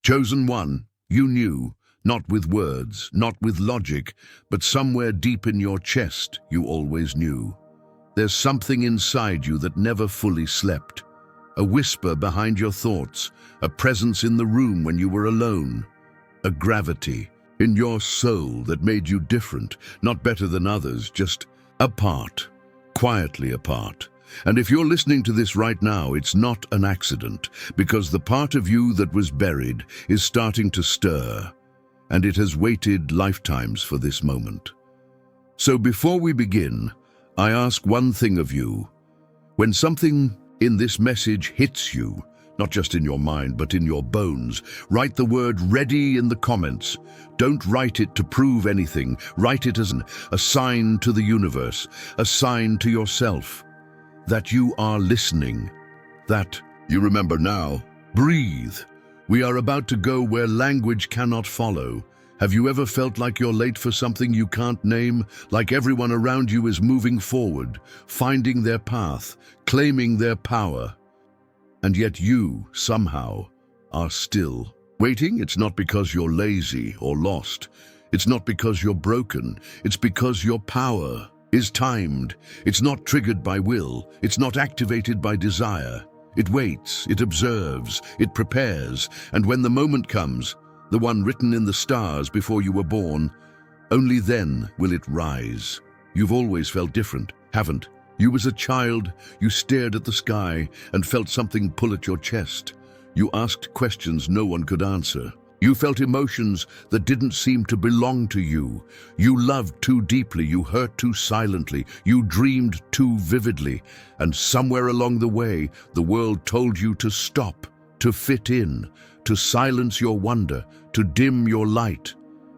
Chosen one, you knew, not with words, not with logic, but somewhere deep in your chest, you always knew. There's something inside you that never fully slept. A whisper behind your thoughts, a presence in the room when you were alone, a gravity in your soul that made you different, not better than others, just apart, quietly apart. And if you're listening to this right now, it's not an accident, because the part of you that was buried is starting to stir, and it has waited lifetimes for this moment. So before we begin, I ask one thing of you. When something in this message hits you, not just in your mind, but in your bones, write the word ready in the comments. Don't write it to prove anything. Write it as a sign to the universe, a sign to yourself, that you are listening, that you remember now. Breathe. We are about to go where language cannot follow. Have you ever felt like you're late for something you can't name? Like everyone around you is moving forward, finding their path, claiming their power. And yet you, somehow, are still waiting. It's not because you're lazy or lost. It's not because you're broken. It's because your power is timed. It's not triggered by will. It's not activated by desire. It waits, it observes, it prepares, and when the moment comes, the one written in the stars before you were born, only then will it rise. You've always felt different, haven't? You as a child, you stared at the sky and felt something pull at your chest. You asked questions no one could answer. You felt emotions that didn't seem to belong to you. You loved too deeply, you hurt too silently, you dreamed too vividly, and somewhere along the way, the world told you to stop, to fit in, to silence your wonder, to dim your light.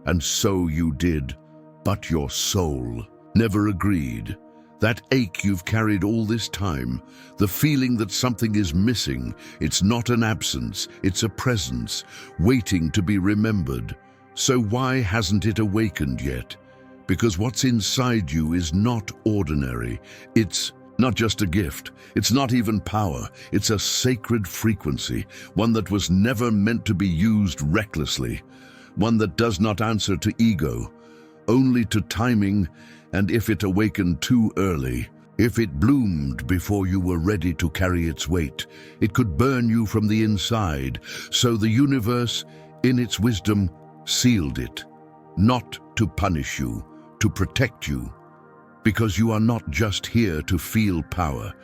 And so you did, but your soul never agreed. That ache you've carried all this time, the feeling that something is missing, it's not an absence, it's a presence, waiting to be remembered. So why hasn't it awakened yet? Because what's inside you is not ordinary. It's not just a gift, it's not even power, it's a sacred frequency, one that was never meant to be used recklessly, one that does not answer to ego, only to timing. And if it awakened too early, if it bloomed before you were ready to carry its weight, it could burn you from the inside. So the universe, in its wisdom, sealed it, not to punish you, to protect you. Because you are not just here to feel power,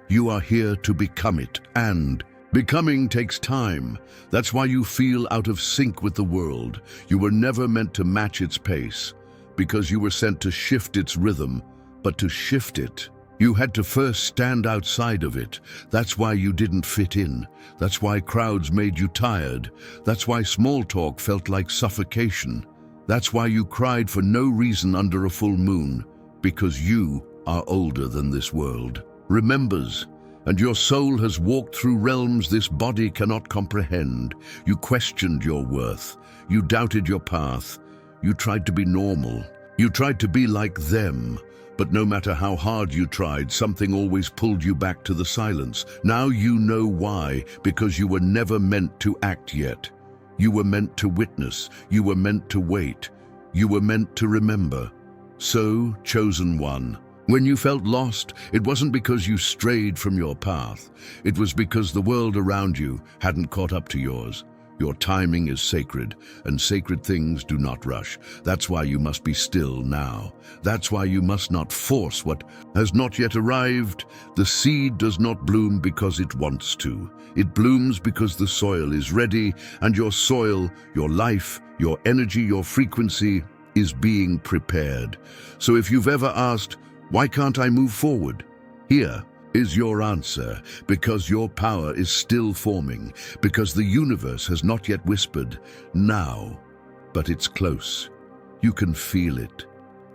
you are here to become it, and becoming takes time. That's why you feel out of sync with the world. You were never meant to match its pace, because you were sent to shift its rhythm, but to shift it, you had to first stand outside of it. That's why you didn't fit in. That's why crowds made you tired. That's why small talk felt like suffocation. That's why you cried for no reason under a full moon, because you are older than this world. Remembers, and your soul has walked through realms this body cannot comprehend. You questioned your worth. You doubted your path. You tried to be normal. You tried to be like them. But no matter how hard you tried, something always pulled you back to the silence. Now you know why, because you were never meant to act yet. You were meant to witness. You were meant to wait. You were meant to remember. So, chosen one, when you felt lost, it wasn't because you strayed from your path. It was because the world around you hadn't caught up to yours. Your timing is sacred, and sacred things do not rush. That's why you must be still now. That's why you must not force what has not yet arrived. The seed does not bloom because it wants to. It blooms because the soil is ready, and your soil, your life, your energy, your frequency is being prepared. So if you've ever asked, why can't I move forward? Here is your answer, because your power is still forming, because the universe has not yet whispered, now, but it's close. You can feel it,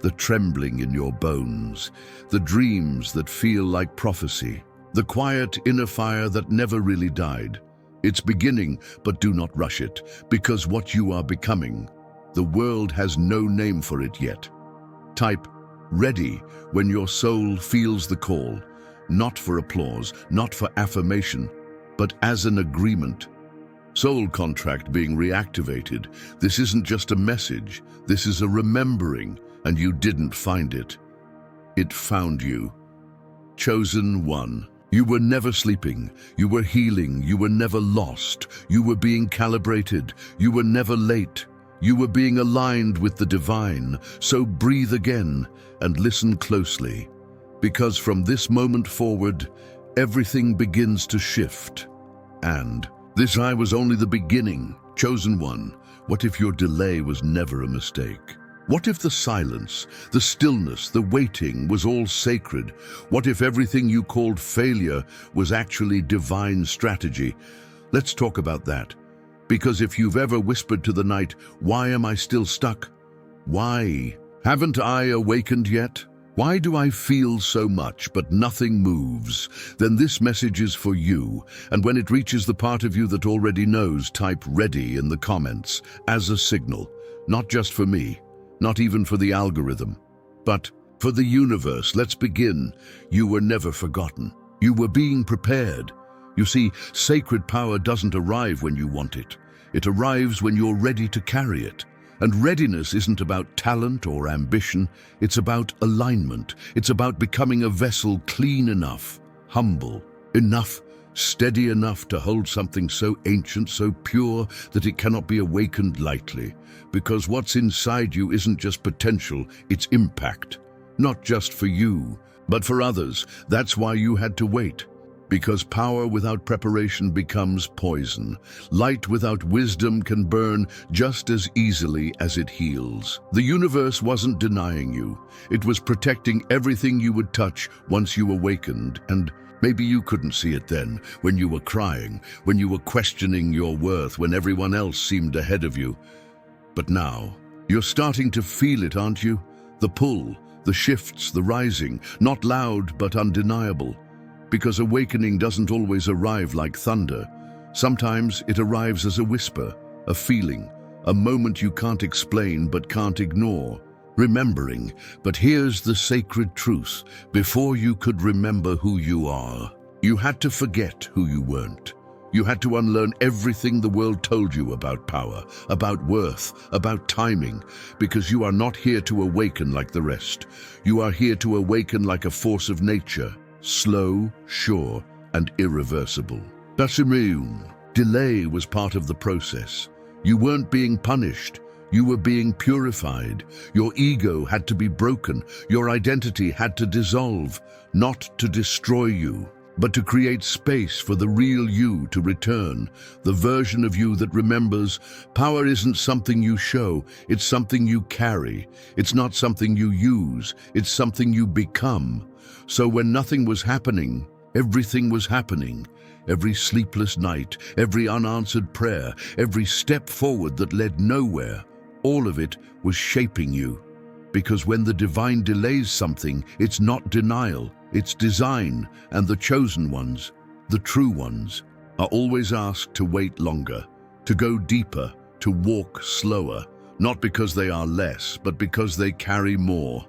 the trembling in your bones, the dreams that feel like prophecy, the quiet inner fire that never really died. It's beginning, but do not rush it, because what you are becoming, the world has no name for it yet. Type ready when your soul feels the call. Not for applause, not for affirmation, but as an agreement. soul contract being reactivated. This isn't just a message, this is a remembering, and you didn't find it. It found you. Chosen one. You were never sleeping, you were healing, you were never lost, you were being calibrated, you were never late, you were being aligned with the divine. So breathe again and listen closely, because from this moment forward, everything begins to shift. And this I was only the beginning. Chosen one, what if your delay was never a mistake? What if the silence, the stillness, the waiting was all sacred? What if everything you called failure was actually divine strategy? Let's talk about that. Because if you've ever whispered to the night, "Why am I still stuck? Why? Haven't I awakened yet? Why do I feel so much but nothing moves?" Then this message is for you, and when it reaches the part of you that already knows, type "ready" in the comments as a signal, not just for me, not even for the algorithm, but for the universe. Let's begin. You were never forgotten. You were being prepared. You see, sacred power doesn't arrive when you want it. It arrives when you're ready to carry it. And readiness isn't about talent or ambition, it's about alignment. It's about becoming a vessel clean enough, humble enough, steady enough to hold something so ancient, so pure, that it cannot be awakened lightly. Because what's inside you isn't just potential, it's impact. Not just for you, but for others. That's why you had to wait. Because power without preparation becomes poison. Light without wisdom can burn just as easily as it heals. The universe wasn't denying you. It was protecting everything you would touch once you awakened. And maybe you couldn't see it then, when you were crying, when you were questioning your worth, when everyone else seemed ahead of you. But now, you're starting to feel it, aren't you? The pull, the shifts, the rising, not loud but undeniable. Because awakening doesn't always arrive like thunder. Sometimes it arrives as a whisper, a feeling, a moment you can't explain but can't ignore. Remembering, but here's the sacred truth. Before you could remember who you are, you had to forget who you weren't. You had to unlearn everything the world told you about power, about worth, about timing, because you are not here to awaken like the rest. You are here to awaken like a force of nature, slow, sure, and irreversible. Delay was part of the process. You weren't being punished. You were being purified. Your ego had to be broken. Your identity had to dissolve, not to destroy you, but to create space for the real you to return, the version of you that remembers. Power isn't something you show, it's something you carry. It's not something you use, it's something you become. So when nothing was happening, everything was happening. Every sleepless night, every unanswered prayer, every step forward that led nowhere, all of it was shaping you. Because when the divine delays something, it's not denial, it's design. And the chosen ones, the true ones, are always asked to wait longer, to go deeper, to walk slower, not because they are less, but because they carry more.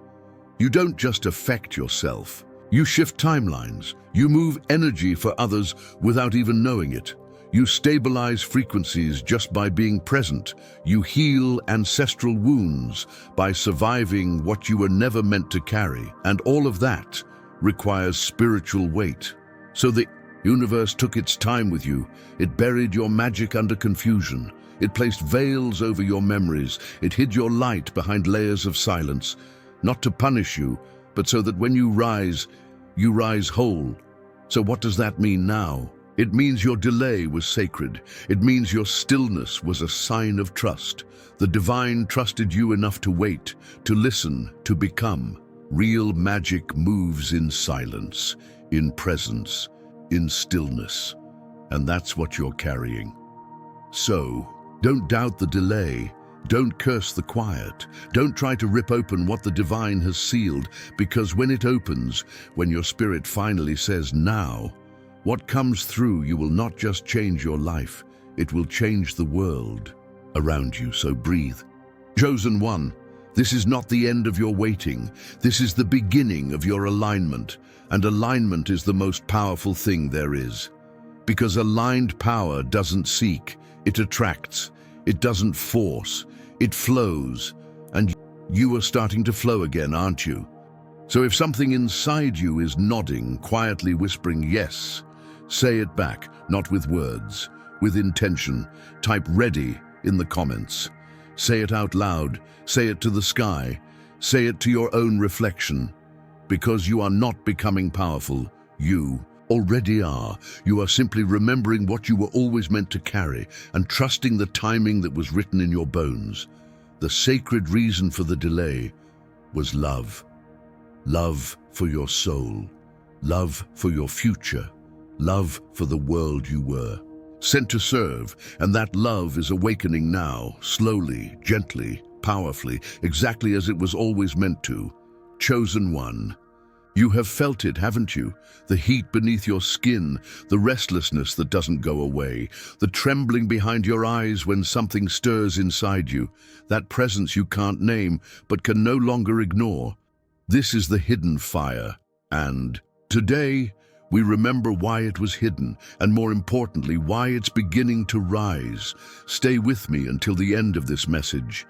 You don't just affect yourself. You shift timelines. You move energy for others without even knowing it. You stabilize frequencies just by being present. You heal ancestral wounds by surviving what you were never meant to carry. And all of that requires spiritual weight. So the universe took its time with you. It buried your magic under confusion. It placed veils over your memories. It hid your light behind layers of silence. Not to punish you, but so that when you rise whole. So what does that mean now? It means your delay was sacred. It means your stillness was a sign of trust. The divine trusted you enough to wait, to listen, to become. Real magic moves in silence, in presence, in stillness. And that's what you're carrying. So, don't doubt the delay. Don't curse the quiet. Don't try to rip open what the divine has sealed, because when it opens, when your spirit finally says now, what comes through you will not just change your life, it will change the world around you. So breathe. Chosen one, this is not the end of your waiting. This is the beginning of your alignment, and alignment is the most powerful thing there is. Because aligned power doesn't seek, It attracts. It doesn't force. It flows. And you are starting to flow again, aren't you? So if something inside you is nodding, quietly whispering yes, say it back, not with words, with intention. Type "ready" in the comments. Say it out loud. Say it to the sky. Say it to your own reflection. Because you are not becoming powerful. You already are. You are simply remembering what you were always meant to carry and trusting the timing that was written in your bones. The sacred reason for the delay was love. Love for your soul. Love for your future. Love for the world you were sent to serve, and that love is awakening now, slowly, gently, powerfully, exactly as it was always meant to. Chosen one. You have felt it, haven't you? The heat beneath your skin, the restlessness that doesn't go away, the trembling behind your eyes when something stirs inside you, that presence you can't name but can no longer ignore. This is the hidden fire, and today we remember why it was hidden, and more importantly, why it's beginning to rise. Stay with me until the end of this message,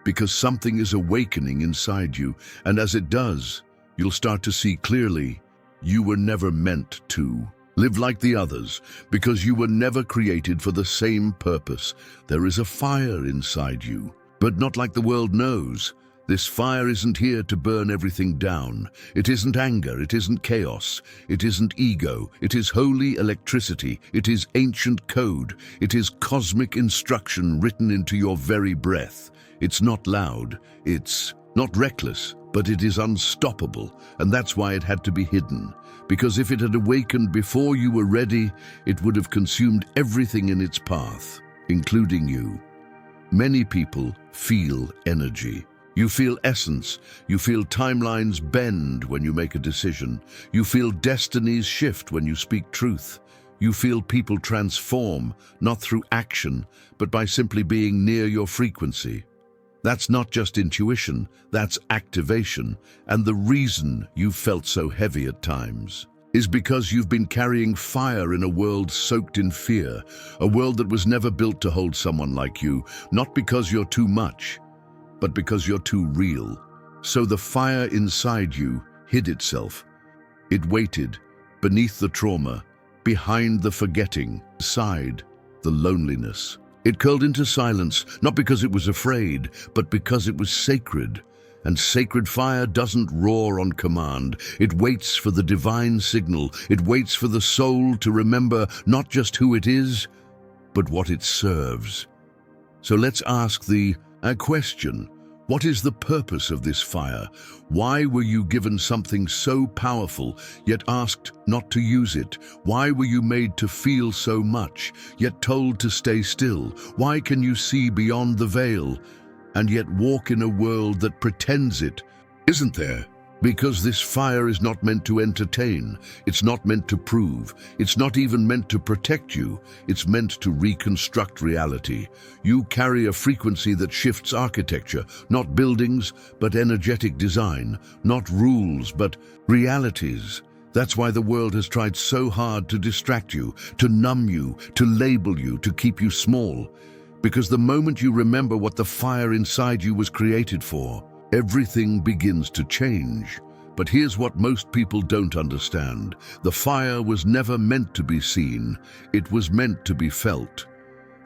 because something is awakening inside you, and as it does, you'll start to see clearly you were never meant to live like the others, because you were never created for the same purpose. There is a fire inside you, but not like the world knows. This fire isn't here to burn everything down. It isn't anger, it isn't chaos, it isn't ego, it is holy electricity, it is ancient code, it is cosmic instruction written into your very breath. It's not loud, it's not reckless, but it is unstoppable, and that's why it had to be hidden. Because if it had awakened before you were ready, it would have consumed everything in its path, including you. Many people feel energy. You feel essence. You feel timelines bend when you make a decision. You feel destinies shift when you speak truth. You feel people transform, not through action, but by simply being near your frequency. That's not just intuition, that's activation. And the reason you felt so heavy at times is because you've been carrying fire in a world soaked in fear, a world that was never built to hold someone like you, not because you're too much, but because you're too real. So the fire inside you hid itself. It waited, beneath the trauma, behind the forgetting, beside the loneliness. It curled into silence, not because it was afraid, but because it was sacred. And sacred fire doesn't roar on command. It waits for the divine signal. It waits for the soul to remember not just who it is, but what it serves. So let's ask a question. What is the purpose of this fire? Why were you given something so powerful, yet asked not to use it? Why were you made to feel so much, yet told to stay still? Why can you see beyond the veil, and yet walk in a world that pretends it isn't there? Because this fire is not meant to entertain, it's not meant to prove, it's not even meant to protect you, it's meant to reconstruct reality. You carry a frequency that shifts architecture, not buildings, but energetic design, not rules, but realities. That's why the world has tried so hard to distract you, to numb you, to label you, to keep you small. Because the moment you remember what the fire inside you was created for, everything begins to change. But here's what most people don't understand. The fire was never meant to be seen. It was meant to be felt.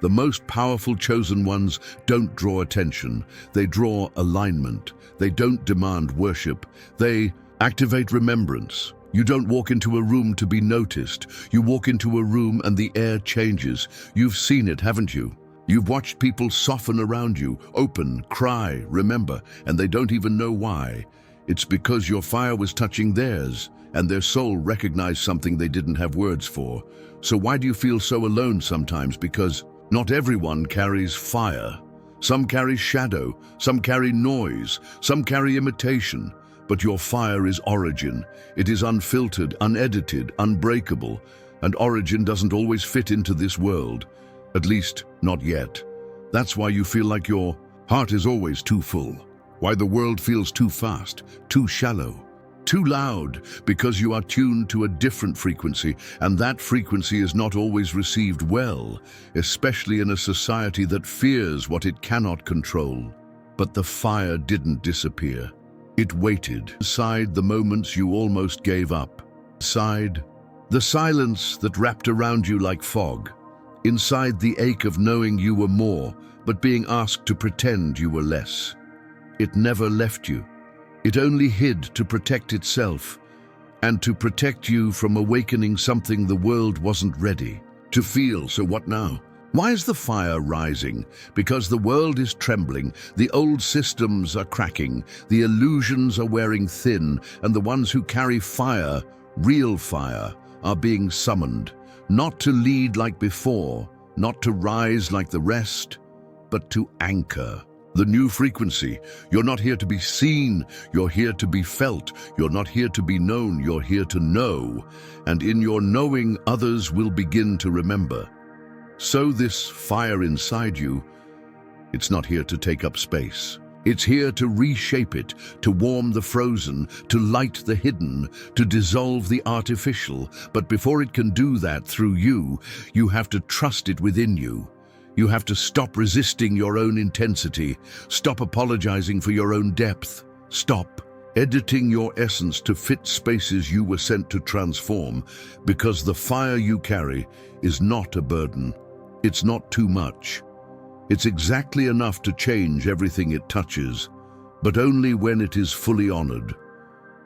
The most powerful chosen ones don't draw attention. They draw alignment. They don't demand worship. They activate remembrance. You don't walk into a room to be noticed. You walk into a room and the air changes. You've seen it, haven't you? You've watched people soften around you, open, cry, remember, and they don't even know why. It's because your fire was touching theirs, and their soul recognized something they didn't have words for. So why do you feel so alone sometimes? Because not everyone carries fire. Some carry shadow, some carry noise, some carry imitation. But your fire is origin. It is unfiltered, unedited, unbreakable, and origin doesn't always fit into this world. At least, not yet. That's why you feel like your heart is always too full. Why the world feels too fast, too shallow. Too loud because you are tuned to a different frequency, and that frequency is not always received well, especially in a society that fears what it cannot control. But the fire didn't disappear. It waited inside the moments you almost gave up. Inside the silence that wrapped around you like fog. Inside the ache of knowing you were more, but being asked to pretend you were less. It never left you. It only hid to protect itself, and to protect you from awakening something the world wasn't ready to feel. So what now? Why is the fire rising? Because the world is trembling, the old systems are cracking, the illusions are wearing thin, and the ones who carry fire, real fire, are being summoned, not to lead like before, not to rise like the rest, but to anchor. The new frequency. You're not here to be seen, you're here to be felt. You're not here to be known, you're here to know. And in your knowing, others will begin to remember. So this fire inside you, it's not here to take up space. It's here to reshape it, to warm the frozen, to light the hidden, to dissolve the artificial. But before it can do that through you, you have to trust it within you. You have to stop resisting your own intensity, stop apologizing for your own depth, stop editing your essence to fit spaces you were sent to transform, because the fire you carry is not a burden. It's not too much. It's exactly enough to change everything it touches, but only when it is fully honored.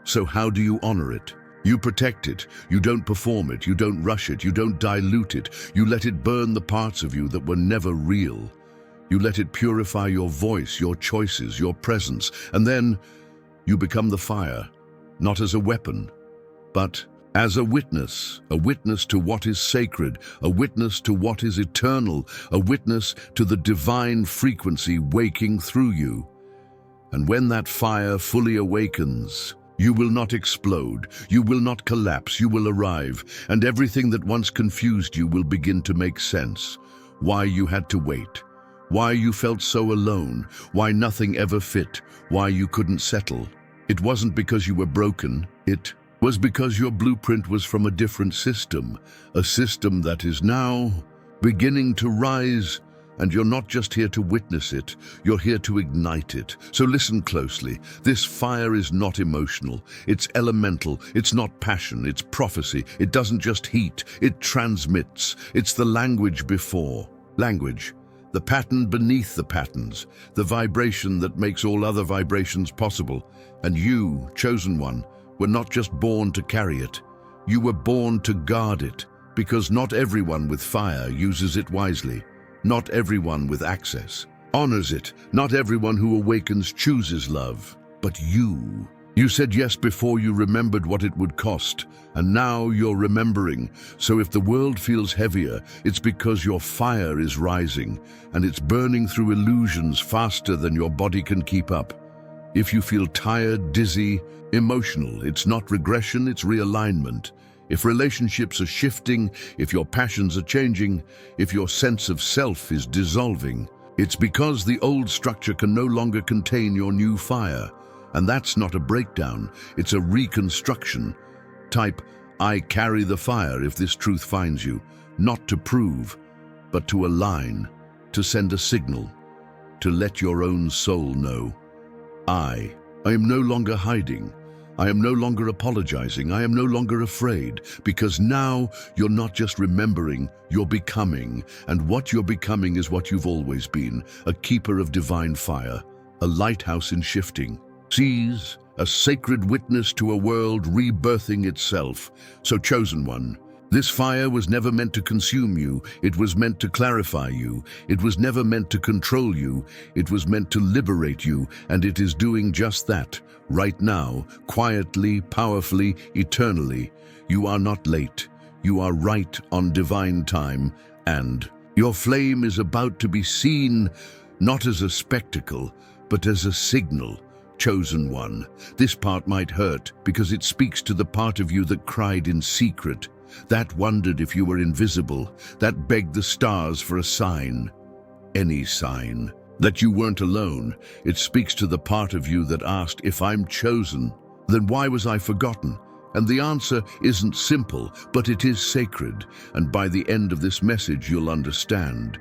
So how do you honor it? You protect it, you don't perform it, you don't rush it, you don't dilute it, you let it burn the parts of you that were never real. You let it purify your voice, your choices, your presence, and then you become the fire, not as a weapon, but as a witness to what is sacred, a witness to what is eternal, a witness to the divine frequency waking through you. And when that fire fully awakens, you will not explode, you will not collapse, you will arrive, and everything that once confused you will begin to make sense. Why you had to wait, why you felt so alone, why nothing ever fit, why you couldn't settle. It wasn't because you were broken, it was because your blueprint was from a different system, a system that is now beginning to rise. And you're not just here to witness it, you're here to ignite it. So listen closely. This fire is not emotional, it's elemental, it's not passion, it's prophecy. It doesn't just heat, it transmits. It's the language before language, the pattern beneath the patterns, the vibration that makes all other vibrations possible. And you, chosen one, were not just born to carry it, you were born to guard it, because not everyone with fire uses it wisely. Not everyone with access honors it. Not everyone who awakens chooses love. But you said yes before you remembered what it would cost, and now you're remembering. So if the world feels heavier, it's because your fire is rising, and it's burning through illusions faster than your body can keep up. If you feel tired, dizzy, emotional, it's not regression, it's realignment. If relationships are shifting, if your passions are changing, if your sense of self is dissolving, it's because the old structure can no longer contain your new fire. And that's not a breakdown, it's a reconstruction. Type, I carry the fire if this truth finds you, not to prove, but to align, to send a signal, to let your own soul know. I am no longer hiding. I am no longer apologizing, I am no longer afraid, because now you're not just remembering, you're becoming, and what you're becoming is what you've always been, a keeper of divine fire, a lighthouse in shifting, seas, a sacred witness to a world rebirthing itself. So chosen one, this fire was never meant to consume you, it was meant to clarify you, it was never meant to control you, it was meant to liberate you, and it is doing just that. Right now, quietly, powerfully, eternally. You are not late. You are right on divine time, and your flame is about to be seen, not as a spectacle, but as a signal. Chosen one. This part might hurt because it speaks to the part of you that cried in secret, that wondered if you were invisible, that begged the stars for a sign. Any sign. That you weren't alone. It speaks to the part of you that asked, if I'm chosen, Then why was I forgotten? And the answer isn't simple, but it is sacred. And by the end of this message, you'll understand.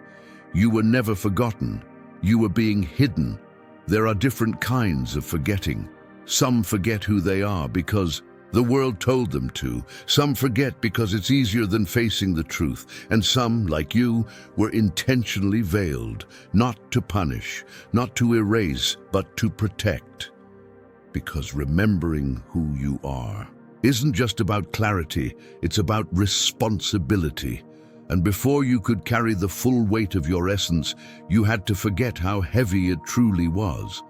You were never forgotten. You were being hidden. There are different kinds of forgetting. Some forget who they are because the world told them to. Some forget because it's easier than facing the truth. And some, like you, were intentionally veiled, not to punish, not to erase, but to protect. Because remembering who you are isn't just about clarity, it's about responsibility. And before you could carry the full weight of your essence, you had to forget how heavy it truly was.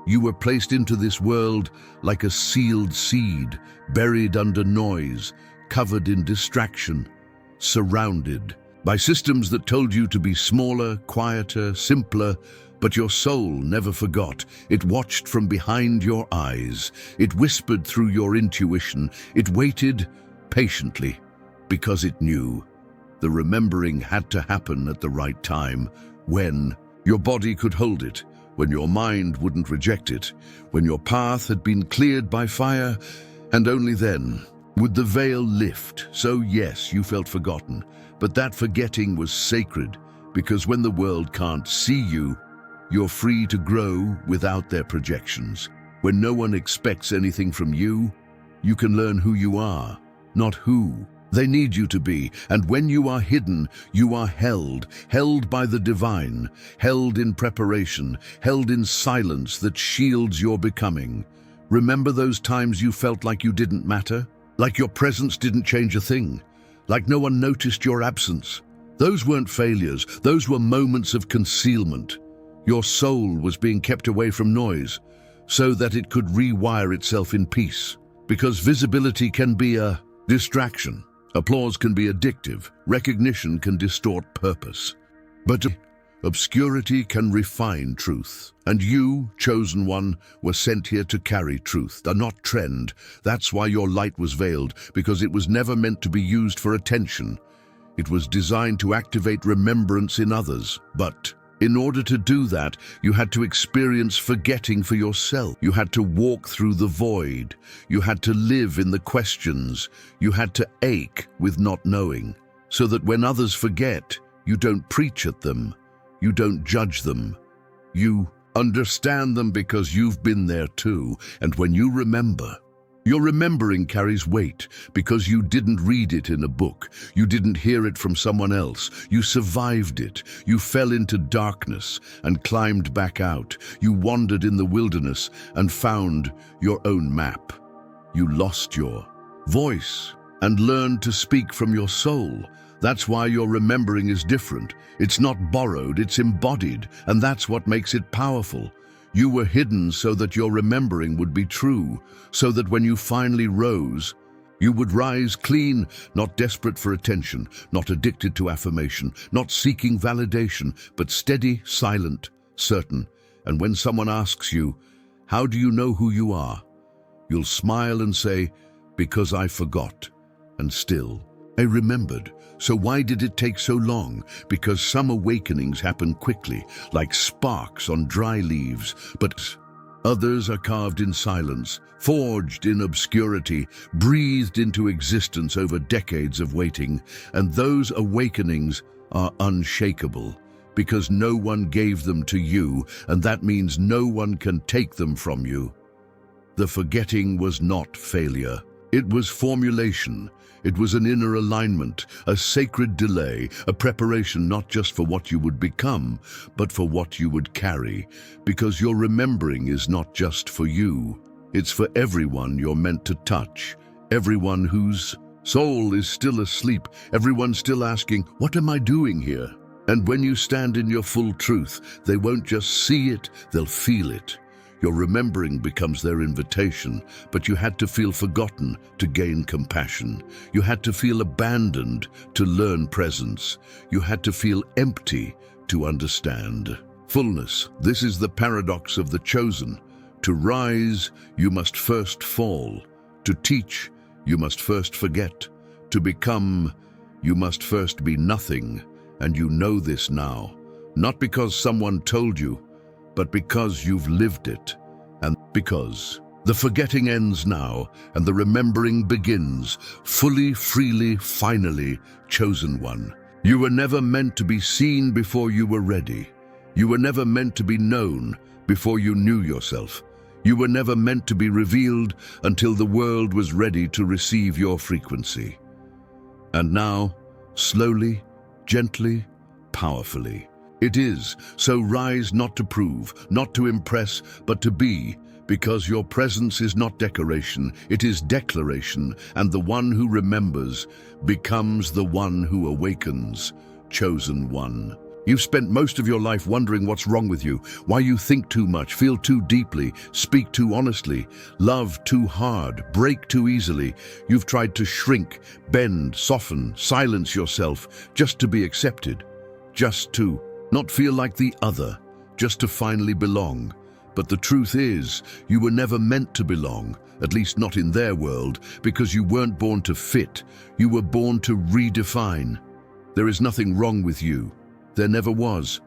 You were placed into this world like a sealed seed, buried under noise, covered in distraction, surrounded by systems that told you to be smaller, quieter, simpler. But your soul never forgot. It watched from behind your eyes. It whispered through your intuition. It waited patiently because it knew. The remembering had to happen at the right time, when your body could hold it, when your mind wouldn't reject it, when your path had been cleared by fire, and only then would the veil lift. So yes, you felt forgotten, but that forgetting was sacred, because when the world can't see you, you're free to grow without their projections. When no one expects anything from you, you can learn who you are, not who they need you to be. And when you are hidden, you are held by the divine, held in preparation, held in silence that shields your becoming. Remember those times you felt like you didn't matter? Like your presence didn't change a thing? Like no one noticed your absence? Those weren't failures, those were moments of concealment. Your soul was being kept away from noise so that it could rewire itself in peace. Because visibility can be a distraction. Applause can be addictive. Recognition can distort purpose. But obscurity can refine truth. And you, chosen one, were sent here to carry truth, not trend. That's why your light was veiled, because it was never meant to be used for attention. It was designed to activate remembrance in others. But in order to do that, you had to experience forgetting for yourself. You had to walk through the void. You had to live in the questions. You had to ache with not knowing. So that when others forget, you don't preach at them. You don't judge them. You understand them because you've been there too. And when you remember, your remembering carries weight because you didn't read it in a book. You didn't hear it from someone else. You survived it. You fell into darkness and climbed back out. You wandered in the wilderness and found your own map. You lost your voice and learned to speak from your soul. That's why your remembering is different. It's not borrowed, it's embodied, and that's what makes it powerful. You were hidden so that your remembering would be true, so that when you finally rose, you would rise clean, not desperate for attention, not addicted to affirmation, not seeking validation, but steady, silent, certain. And when someone asks you, "How do you know who you are?" you'll smile and say, "Because I forgot." And still, I remembered. So why did it take so long? Because some awakenings happen quickly, like sparks on dry leaves, but others are carved in silence, forged in obscurity, breathed into existence over decades of waiting. And those awakenings are unshakable, because no one gave them to you, and that means no one can take them from you. The forgetting was not failure. It was formulation. It was an inner alignment, a sacred delay, a preparation not just for what you would become, but for what you would carry. Because your remembering is not just for you. It's for everyone you're meant to touch, everyone whose soul is still asleep, everyone still asking, "What am I doing here?" And when you stand in your full truth, they won't just see it, they'll feel it. Your remembering becomes their invitation, but you had to feel forgotten to gain compassion. You had to feel abandoned to learn presence. You had to feel empty to understand fullness. This is the paradox of the chosen. To rise, you must first fall. To teach, you must first forget. To become, you must first be nothing. And you know this now, not because someone told you, but because you've lived it. And because The forgetting ends now, and the remembering begins, fully, freely, finally, chosen one. You were never meant to be seen before you were ready. You were never meant to be known before you knew yourself. You were never meant to be revealed until the world was ready to receive your frequency. And now, slowly, gently, powerfully, it is. So rise not to prove, not to impress, but to be, because your presence is not decoration, it is declaration, and the one who remembers becomes the one who awakens, chosen one. You've spent most of your life wondering what's wrong with you, why you think too much, feel too deeply, speak too honestly, love too hard, break too easily. You've tried to shrink, bend, soften, silence yourself, just to be accepted, just to not feel like the other, just to finally belong. But the truth is, you were never meant to belong, at least not in their world, because you weren't born to fit. You were born to redefine. There is nothing wrong with you. There never was.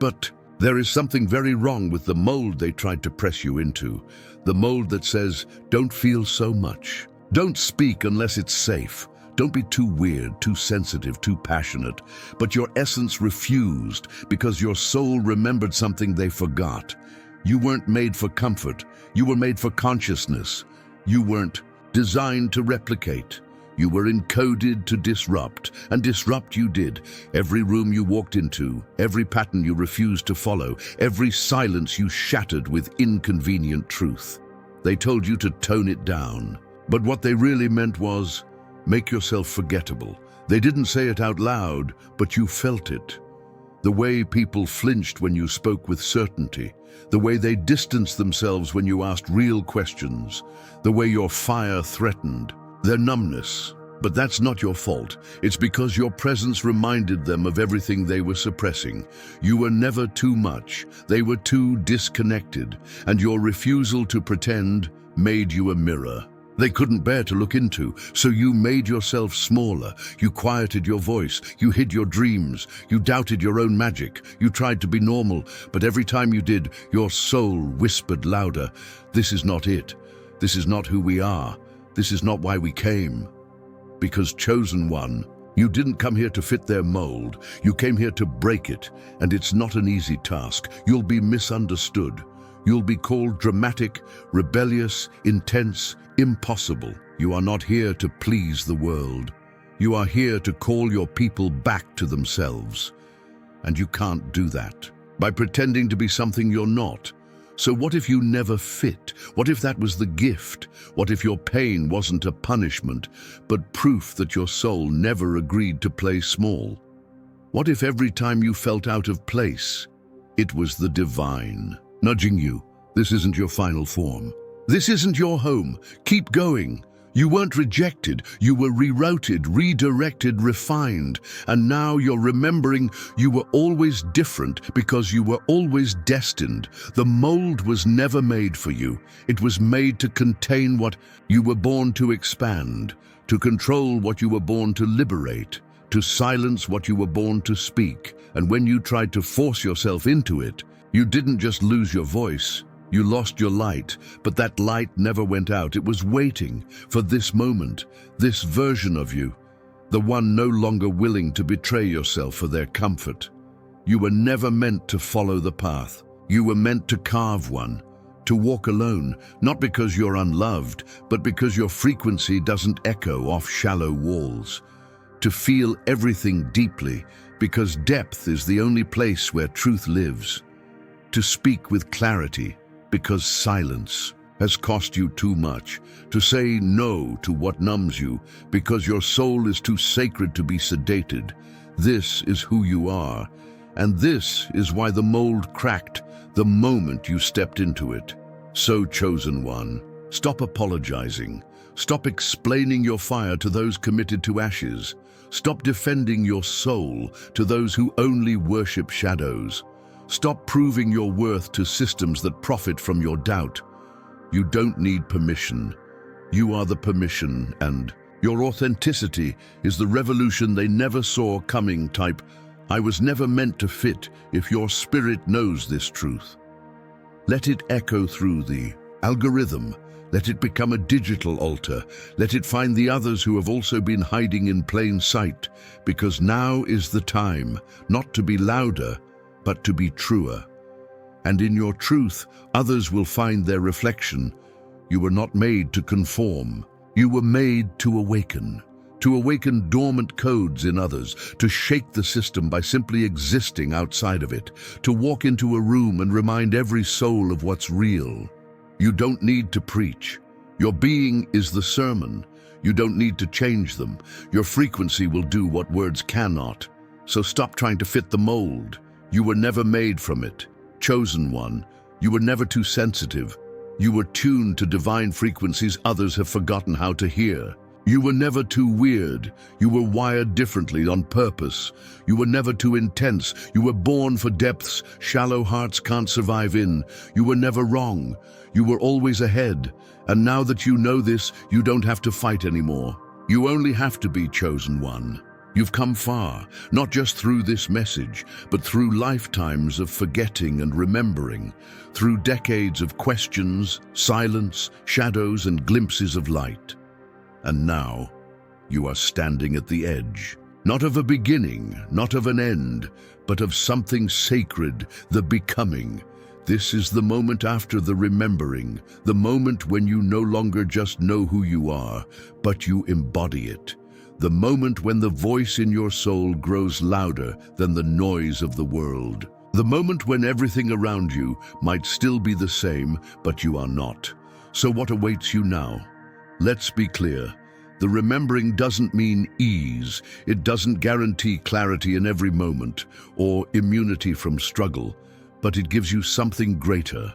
But there is something very wrong with the mold they tried to press you into. The mold that says, don't feel so much. Don't speak unless it's safe. Don't be too weird, too sensitive, too passionate. But your essence refused because your soul remembered something they forgot. You weren't made for comfort. You were made for consciousness. You weren't designed to replicate. You were encoded to disrupt, and disrupt you did. Every room you walked into, every pattern you refused to follow, every silence you shattered with inconvenient truth. They told you to tone it down. But what they really meant was, make yourself forgettable. They didn't say it out loud, but you felt it. The way people flinched when you spoke with certainty, the way they distanced themselves when you asked real questions, the way your fire threatened, their numbness. But that's not your fault. It's because your presence reminded them of everything they were suppressing. You were never too much. They were too disconnected, and your refusal to pretend made you a mirror they couldn't bear to look into, so you made yourself smaller. You quieted your voice, you hid your dreams, you doubted your own magic, you tried to be normal, but every time you did, your soul whispered louder, this is not it, this is not who we are, this is not why we came. Because chosen one, you didn't come here to fit their mold, you came here to break it, and it's not an easy task. You'll be misunderstood. You'll be called dramatic, rebellious, intense, impossible. You are not here to please the world. You are here to call your people back to themselves. And you can't do that by pretending to be something you're not. So what if you never fit? What if that was the gift? What if your pain wasn't a punishment, but proof that your soul never agreed to play small? What if every time you felt out of place, it was the divine nudging you? This isn't your final form. This isn't your home. Keep going. You weren't rejected. You were rerouted, redirected, refined. And now you're remembering you were always different because you were always destined. The mold was never made for you. It was made to contain what you were born to expand, to control what you were born to liberate, to silence what you were born to speak. And when you tried to force yourself into it, you didn't just lose your voice. You lost your light, but that light never went out. It was waiting for this moment, this version of you, the one no longer willing to betray yourself for their comfort. You were never meant to follow the path. You were meant to carve one, to walk alone, not because you're unloved, but because your frequency doesn't echo off shallow walls. To feel everything deeply, because depth is the only place where truth lives. To speak with clarity, because silence has cost you too much. To say no to what numbs you, because your soul is too sacred to be sedated. This is who you are, and this is why the mold cracked the moment you stepped into it. So, chosen one, stop apologizing. Stop explaining your fire to those committed to ashes. Stop defending your soul to those who only worship shadows. Stop proving your worth to systems that profit from your doubt. You don't need permission. You are the permission, and your authenticity is the revolution they never saw coming type. I was never meant to fit. If your spirit knows this truth, let it echo through the algorithm, Let it become a digital altar. Let it find the others who have also been hiding in plain sight, because now is the time, not to be louder, but to be truer. And in your truth, others will find their reflection. You were not made to conform. You were made to awaken dormant codes in others, to shake the system by simply existing outside of it, to walk into a room and remind every soul of what's real. You don't need to preach. Your being is the sermon. You don't need to change them. Your frequency will do what words cannot. So stop trying to fit the mold. You were never made from it. Chosen one. You were never too sensitive. You were tuned to divine frequencies others have forgotten how to hear. You were never too weird. You were wired differently on purpose. You were never too intense. You were born for depths shallow hearts can't survive in. You were never wrong. You were always ahead. And now that you know this, you don't have to fight anymore. You only have to be chosen one. You've come far, not just through this message, but through lifetimes of forgetting and remembering, through decades of questions, silence, shadows, and glimpses of light. And now, you are standing at the edge, not of a beginning, not of an end, but of something sacred, the becoming. This is the moment after the remembering, the moment when you no longer just know who you are, but you embody it. The moment when the voice in your soul grows louder than the noise of the world. The moment when everything around you might still be the same, but you are not. So what awaits you now? Let's be clear. The remembering doesn't mean ease. It doesn't guarantee clarity in every moment or immunity from struggle, but it gives you something greater.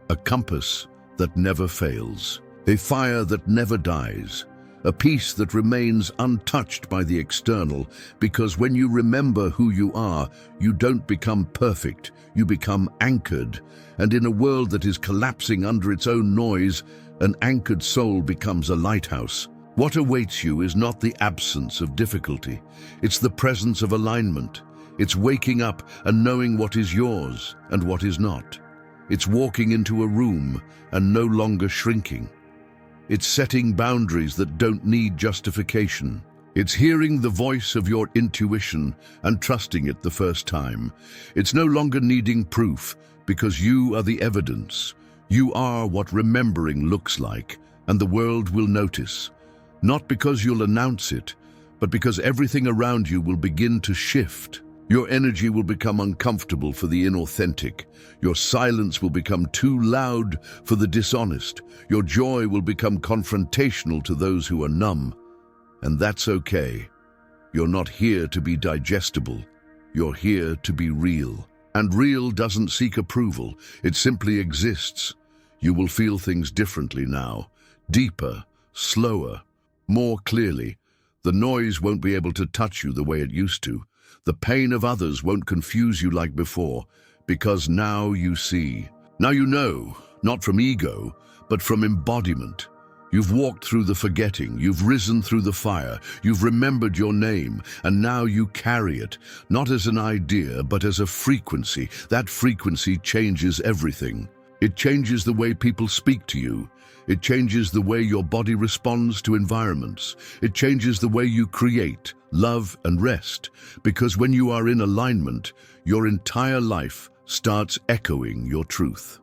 A compass that never fails. A fire that never dies. A peace that remains untouched by the external, because when you remember who you are, you don't become perfect, you become anchored. And in a world that is collapsing under its own noise, an anchored soul becomes a lighthouse. What awaits you is not the absence of difficulty, it's the presence of alignment. It's waking up and knowing what is yours and what is not. It's walking into a room and no longer shrinking. It's setting boundaries that don't need justification. It's hearing the voice of your intuition and trusting it the first time. It's no longer needing proof, because you are the evidence. You are what remembering looks like, and the world will notice. Not because you'll announce it, but because everything around you will begin to shift. Your energy will become uncomfortable for the inauthentic. Your silence will become too loud for the dishonest. Your joy will become confrontational to those who are numb. And that's okay. You're not here to be digestible. You're here to be real. And real doesn't seek approval. It simply exists. You will feel things differently now. Deeper, slower, more clearly. The noise won't be able to touch you the way it used to. The pain of others won't confuse you like before, because now you see. Now you know, not from ego, but from embodiment. You've walked through the forgetting, you've risen through the fire, you've remembered your name, and now you carry it, not as an idea, but as a frequency. That frequency changes everything. It changes the way people speak to you. It changes the way your body responds to environments. It changes the way you create, love, and rest. Because when you are in alignment, your entire life starts echoing your truth.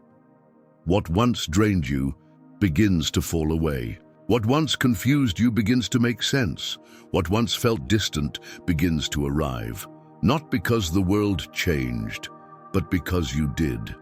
What once drained you begins to fall away. What once confused you begins to make sense. What once felt distant begins to arrive. Not because the world changed, but because you did.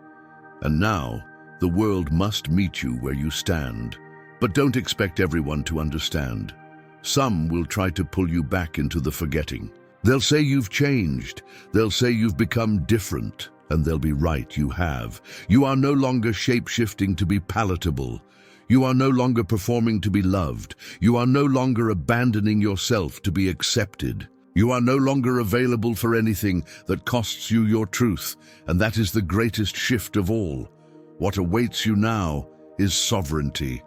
And now, the world must meet you where you stand. But don't expect everyone to understand. Some will try to pull you back into the forgetting. They'll say you've changed. They'll say you've become different. And they'll be right, you have. You are no longer shape-shifting to be palatable. You are no longer performing to be loved. You are no longer abandoning yourself to be accepted. You are no longer available for anything that costs you your truth. And that is the greatest shift of all. What awaits you now is sovereignty.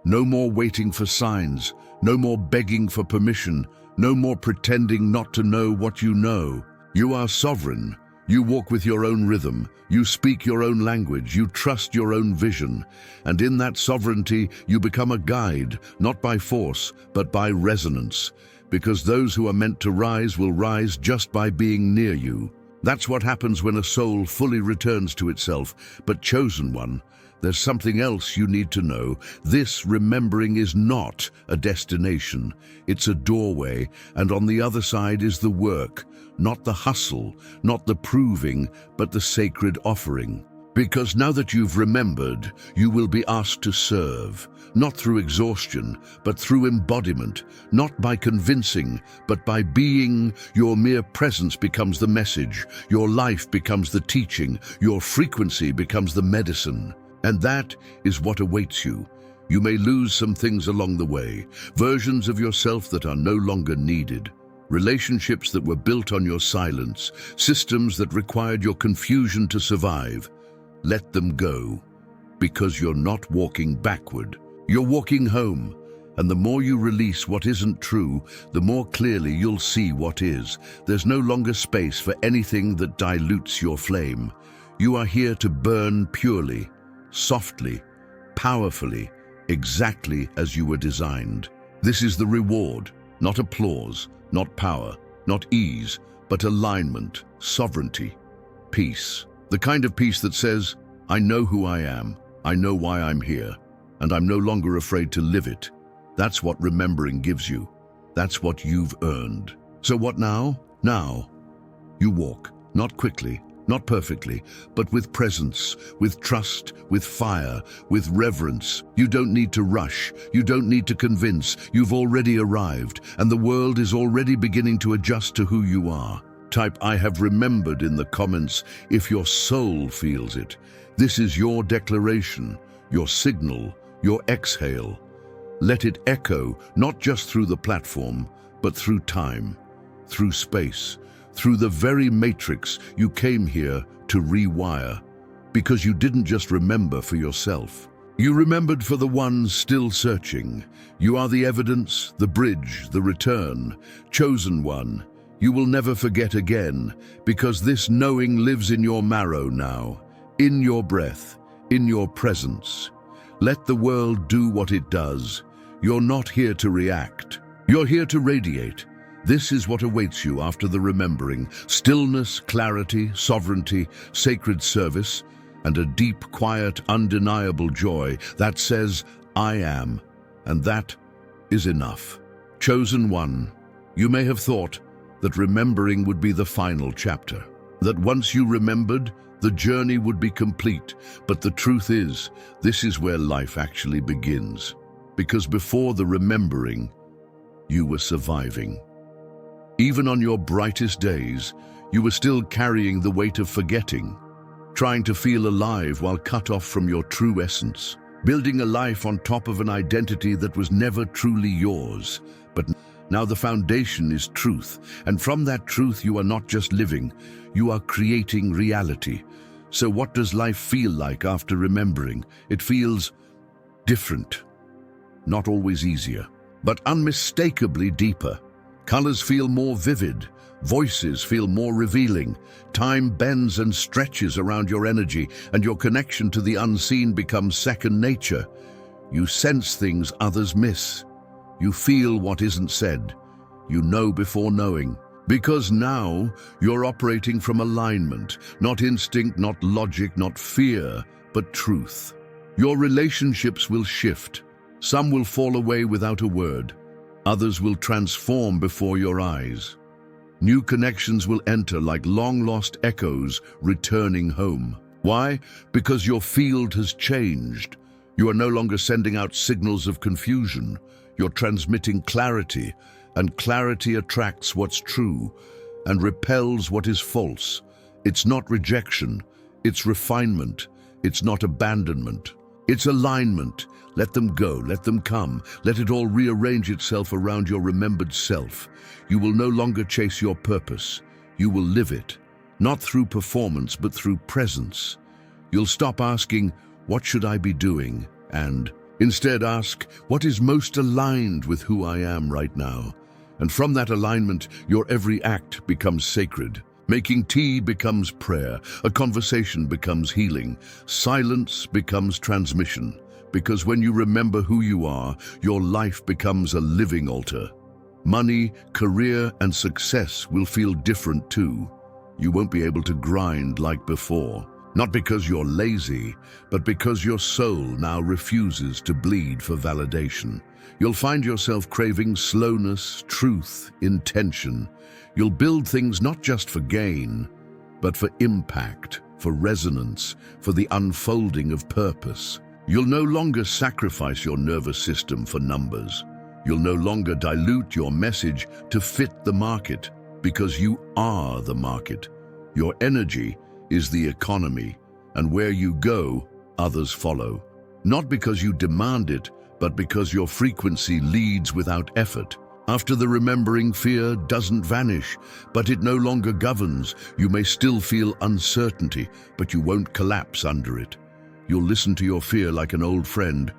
No more waiting for signs, no more begging for permission, no more pretending not to know what you know. You are sovereign. You walk with your own rhythm, you speak your own language, you trust your own vision, and in that sovereignty you become a guide, not by force, but by resonance, because those who are meant to rise will rise just by being near you. That's what happens when a soul fully returns to itself, but chosen one. There's something else you need to know. This remembering is not a destination. It's a doorway, and on the other side is the work, not the hustle, not the proving, but the sacred offering. Because now that you've remembered, you will be asked to serve, not through exhaustion, but through embodiment, not by convincing, but by being. Your mere presence becomes the message, your life becomes the teaching, your frequency becomes the medicine. And that is what awaits you. You may lose some things along the way, versions of yourself that are no longer needed, relationships that were built on your silence, systems that required your confusion to survive. Let them go, because you're not walking backward. You're walking home, and the more you release what isn't true, the more clearly you'll see what is. There's no longer space for anything that dilutes your flame. You are here to burn purely, softly, powerfully, exactly as you were designed. This is the reward, not applause, not power, not ease, but alignment, sovereignty, peace. The kind of peace that says, I know who I am, I know why I'm here, and I'm no longer afraid to live it. That's what remembering gives you. That's what you've earned. So what now? Now, you walk, not quickly, not perfectly, but with presence, with trust, with fire, with reverence. You don't need to rush. You don't need to convince. You've already arrived, and the world is already beginning to adjust to who you are. Type I have remembered in the comments if your soul feels it. This is your declaration, your signal, your exhale. Let it echo, not just through the platform, but through time, through space, through the very matrix you came here to rewire. Because you didn't just remember for yourself. You remembered for the ones still searching. You are the evidence, the bridge, the return, chosen one. You will never forget again, because this knowing lives in your marrow now, in your breath, in your presence. Let the world do what it does. You're not here to react. You're here to radiate. This is what awaits you after the remembering: stillness, clarity, sovereignty, sacred service, and a deep, quiet, undeniable joy that says, I am, and that is enough. Chosen one, you may have thought that remembering would be the final chapter, that once you remembered, the journey would be complete. But the truth is, this is where life actually begins. Because before the remembering, you were surviving. Even on your brightest days, you were still carrying the weight of forgetting, trying to feel alive while cut off from your true essence, building a life on top of an identity that was never truly yours. But now the foundation is truth, and from that truth you are not just living, you are creating reality. So what does life feel like after remembering? It feels different, not always easier, but unmistakably deeper. Colors feel more vivid, voices feel more revealing, time bends and stretches around your energy, and your connection to the unseen becomes second nature. You sense things others miss. You feel what isn't said. You know before knowing. Because now you're operating from alignment, not instinct, not logic, not fear, but truth. Your relationships will shift. Some will fall away without a word. Others will transform before your eyes. New connections will enter like long-lost echoes returning home. Why? Because your field has changed. You are no longer sending out signals of confusion. You're transmitting clarity, and clarity attracts what's true and repels what is false. It's not rejection, it's refinement. It's not abandonment, it's alignment. Let them go, let them come, let it all rearrange itself around your remembered self. You will no longer chase your purpose. You will live it, not through performance, but through presence. You'll stop asking, what should I be doing? And instead ask, what is most aligned with who I am right now? And from that alignment, your every act becomes sacred. Making tea becomes prayer, a conversation becomes healing, silence becomes transmission. Because when you remember who you are, your life becomes a living altar. Money, career, and success will feel different too. You won't be able to grind like before. Not because you're lazy, but because your soul now refuses to bleed for validation. You'll find yourself craving slowness, truth, intention. You'll build things not just for gain, but for impact, for resonance, for the unfolding of purpose. You'll no longer sacrifice your nervous system for numbers. You'll no longer dilute your message to fit the market, because you are the market. Your energy is the economy, and where you go, others follow. Not because you demand it, but because your frequency leads without effort. After the remembering, fear doesn't vanish, but it no longer governs. You may still feel uncertainty, but you won't collapse under it. You'll listen to your fear like an old friend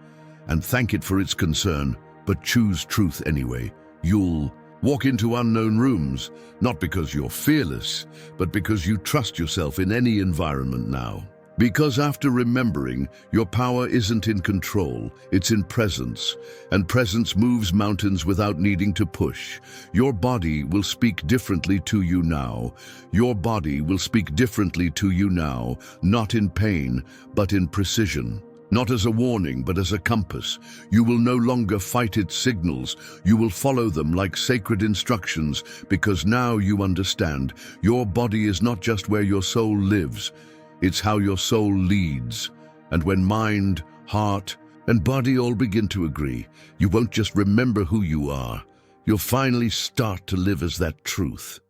and thank it for its concern, but choose truth anyway. You'll walk into unknown rooms, not because you're fearless, but because you trust yourself in any environment now. Because after remembering, your power isn't in control, it's in presence, and presence moves mountains without needing to push. Your body will speak differently to you now. Your body will speak differently to you now, not in pain, but in precision. Not as a warning, but as a compass. You will no longer fight its signals. You will follow them like sacred instructions, because now you understand. Your body is not just where your soul lives. It's how your soul leads. And when mind, heart, and body all begin to agree, you won't just remember who you are. You'll finally start to live as that truth.